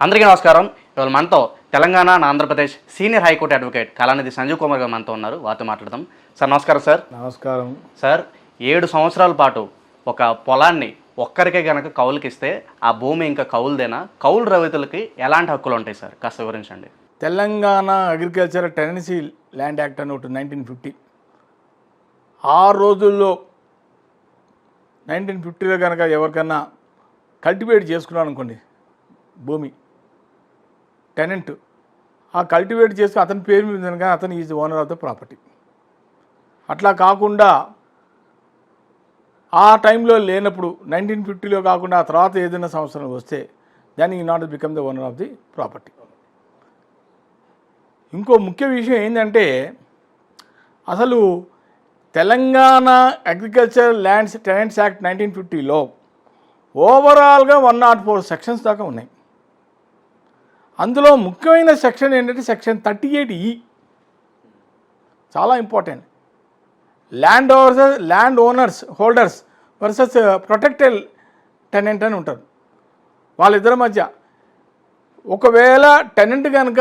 అందరికీ నమస్కారం. ఇవాళ మనతో Telangana Andhra Pradesh senior high court advocate Kalanidhi Sanjeev Kumar garu మనతో ఉన్నారు. వారితో మాట్లాడదాం. సార్ నమస్కారం. సార్ నమస్కారం. సార్ 7 సంవత్సరాల పాటు ఒక పొలాన్ని ఒక్కరికే కనుక కౌలుకి ఇస్తే ఆ భూమి ఇంకా కౌలుదేనా? కౌలు రైతులకి ఎలాంటి హక్కులు ఉంటాయి సార్? కాస్త వివరించండి. Telangana agriculture tenancy land act అని ఒకటి 1950. ఆ రోజుల్లో 1950లో కనుక ఎవరికన్నా కల్టివేట్ చేసుకున్నాను అనుకోండి భూమి, టెనెంట్ ఆ కల్టివేట్ చేసుకుని అతని పేరు మీద కనుక అతను is owner of the property. అట్లా కాకుండా ఆ టైంలో లేనప్పుడు 1950లో కాకుండా ఆ తర్వాత ఏదైనా సంవత్సరం వస్తే దాన్ని not become the owner of the property. ఇంకో ముఖ్య విషయం ఏంటంటే అసలు Telangana agriculture lands tenants act 1950లో ఓవరాల్గా 104 సెక్షన్స్ దాకా ఉన్నాయి. అందులో ముఖ్యమైన సెక్షన్ ఏంటంటే సెక్షన్ 38E, చాలా important. Land owners holders versus protected tenant అని ఉంటారు. వాళ్ళిద్దరి మధ్య ఒకవేళ టెనెంట్ కనుక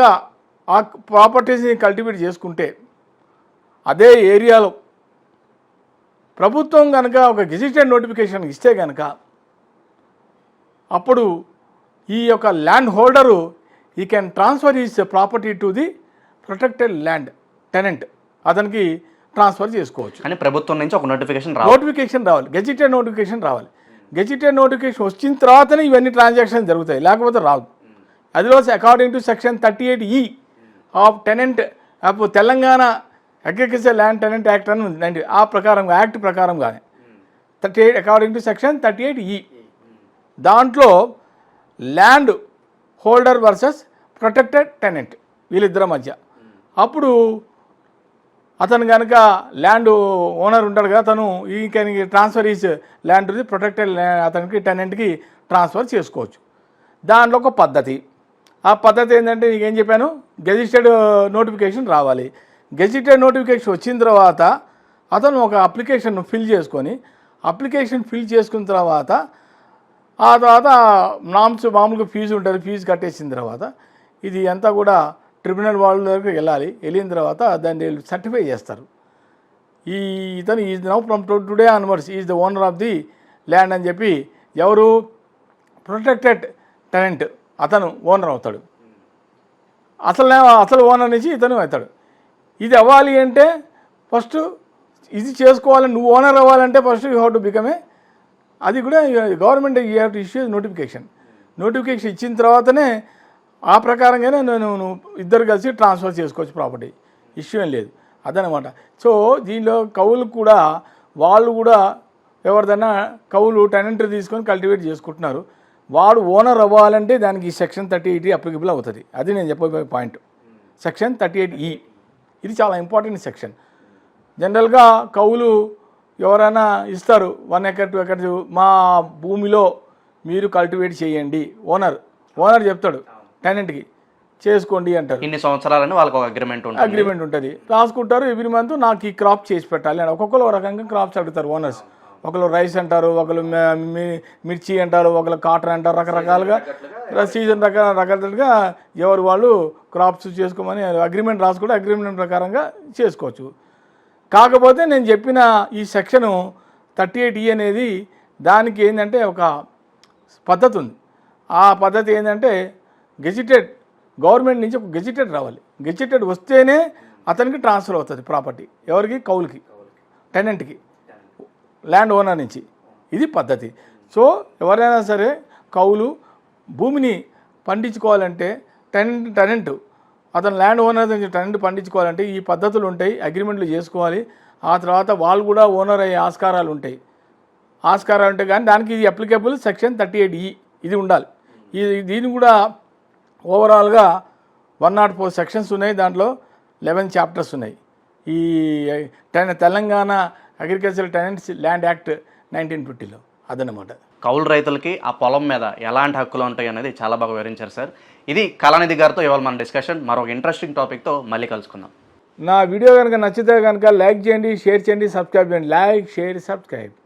ఆ ప్రాపర్టీస్ని కల్టివేట్ చేసుకుంటే అదే ఏరియాలో ప్రభుత్వం కనుక ఒక గెజిటెడ్ నోటిఫికేషన్ ఇస్తే కనుక అప్పుడు ఈ యొక్క ల్యాండ్ హోల్డరు ఈ can transfer is property to the protected land tenant, అతనికి ట్రాన్స్ఫర్ చేసుకోవచ్చు. కానీ ప్రభుత్వం నుంచి ఒక నోటిఫికేషన్ రావాలి, గెజిటెడ్ నోటిఫికేషన్ రావాలి. గెజిటెడ్ నోటిఫికేషన్ వచ్చిన తర్వాతనే ఇవన్నీ ట్రాన్సాక్షన్ జరుగుతాయి, లేకపోతే రాదు. అదిలో according to section 38E of tenant of Telangana agriculture land tenant act అని ఉంది. ఆ ప్రకారం యాక్ట్ ప్రకారం కానీ 38 అకార్డింగ్ టు సెక్షన్ 38E దాంట్లో land holder versus protected tenant వీళ్ళిద్దరి మధ్య అప్పుడు అతను కనుక ల్యాండ్ ఓనర్ ఉంటాడు కదా, అతను ఈ transfer is land the protected అతనికి టెనెంట్కి ట్రాన్స్ఫర్ చేసుకోవచ్చు. దాంట్లో ఒక పద్ధతి, ఆ పద్ధతి ఏంటంటే నీకేం చెప్పాను, గెజిటెడ్ నోటిఫికేషన్ రావాలి. గెజిటెడ్ నోటిఫికేషన్ వచ్చిన తర్వాత అతను ఒక అప్లికేషన్ ఫిల్ చేసుకొని ఫిల్ చేసుకున్న తర్వాత ఆ తర్వాత నామ్స్ మామూలుగా ఫీజు ఉంటుంది, ఫీజు కట్టేసిన తర్వాత ఇది అంతా కూడా ట్రిబ్యునల్ వాళ్ళ దగ్గరికి వెళ్ళిన తర్వాత దాన్ని సర్టిఫై చేస్తారు. ఇతను is now from today onwards is the owner of the land అని చెప్పి ఎవరు ప్రొటెక్టెడ్ టెనెంట్ అతను ఓనర్ అవుతాడు. అసలు ఓనర్ నుంచి ఇతను అవుతాడు. ఇది అవ్వాలి అంటే ఫస్ట్ ఇది చేసుకోవాలని, నువ్వు ఓనర్ అవ్వాలంటే first you have to become a, అది కూడా government you have to issue notification ఇచ్చిన తర్వాతనే ఆ ప్రకారంగానే నువ్వు ఇద్దరు కలిసి ట్రాన్స్ఫర్ చేసుకోవచ్చు ప్రాపర్టీ, ఇష్యూ ఏం లేదు అదనమాట. సో దీనిలో కౌలు కూడా వాళ్ళు కూడా ఎవరిదైనా కౌలు టెనెంట్ తీసుకొని కల్టివేట్ చేసుకుంటున్నారు, వాడు ఓనర్ అవ్వాలంటే దానికి సెక్షన్ 38E అప్లికబుల్ అవుతుంది. అది నేను చెప్పబోయే పాయింట్. సెక్షన్ 38E ఇది చాలా ఇంపార్టెంట్ సెక్షన్. జనరల్గా కౌలు ఎవరైనా ఇస్తారు 1 ఎకర్ 2 ఎకర్స్ మా భూమిలో మీరు కల్టివేట్ చేయండి, ఓనర్ చెప్తాడు టెనెంట్కి చేసుకోండి అంటారు. ఇన్ని సంవత్సరాలని వాళ్ళకి ఒక అగ్రిమెంట్ ఉంటుంది, రాసుకుంటారు. ఎవ్రీ మంత్ నాకు ఈ క్రాప్ చేసి పెట్టాలి అని ఒక్కొక్కరు ఒక రకంగా క్రాప్స్ అడుగుతారు ఓనర్స్. ఒకరు రైస్ అంటారు, ఒకరు మిర్చి అంటారు, ఒకరు కాటన్ అంటారు, రకరకాలుగా సీజన్ రకరకాలుగా ఎవరు వాళ్ళు క్రాప్స్ చేసుకోమని అగ్రిమెంట్ రాసుకుంటే అగ్రిమెంట్ ప్రకారంగా చేసుకోవచ్చు. కాకపోతే నేను చెప్పిన ఈ సెక్షను 38E అనేది దానికి ఏంటంటే ఒక పద్ధతి ఉంది. ఆ పద్ధతి ఏంటంటే గెజిటెడ్ గవర్నమెంట్ నుంచి ఒక గెజిటెడ్ రావాలి. గెజిటెడ్ వస్తేనే అతనికి ట్రాన్స్ఫర్ అవుతుంది ప్రాపర్టీ. ఎవరికి? కౌలుకి, టెనెంట్కి, ల్యాండ్ ఓనర్ నుంచి. ఇది పద్ధతి. సో ఎవరైనా సరే కౌలు భూమిని పండించుకోవాలంటే టెనెంట్ అతను ల్యాండ్ ఓనర్ నుంచి టెనెంట్ పండించుకోవాలంటే ఈ పద్ధతులు ఉంటాయి, అగ్రిమెంట్లు చేసుకోవాలి. ఆ తర్వాత వాళ్ళు కూడా ఓనర్ అయ్యే ఆస్కారాలు ఉంటాయి కానీ దానికి ఇది అప్లికబుల్ సెక్షన్ 38E ఇది ఉండాలి. దీని కూడా ఓవరాల్గా 104 సెక్షన్స్ ఉన్నాయి, దాంట్లో 11 చాప్టర్స్ ఉన్నాయి. ఈ Telangana agriculture tenants land act 1950లో అదనమాట. కౌలు రైతులకి ఆ పొలం మీద ఎలాంటి హక్కులు ఉంటాయి అనేది చాలా బాగా వివరించారు సార్. ఇది కళానిధి గారితో ఇవాళ మన డిస్కషన్. మరొక ఇంట్రెస్టింగ్ టాపిక్తో మళ్ళీ కలుసుకుందాం. నా వీడియో కనుక నచ్చితే కనుక లైక్ చేయండి, షేర్ చేయండి, సబ్స్క్రైబ్ చేయండి. Like, share, subscribe.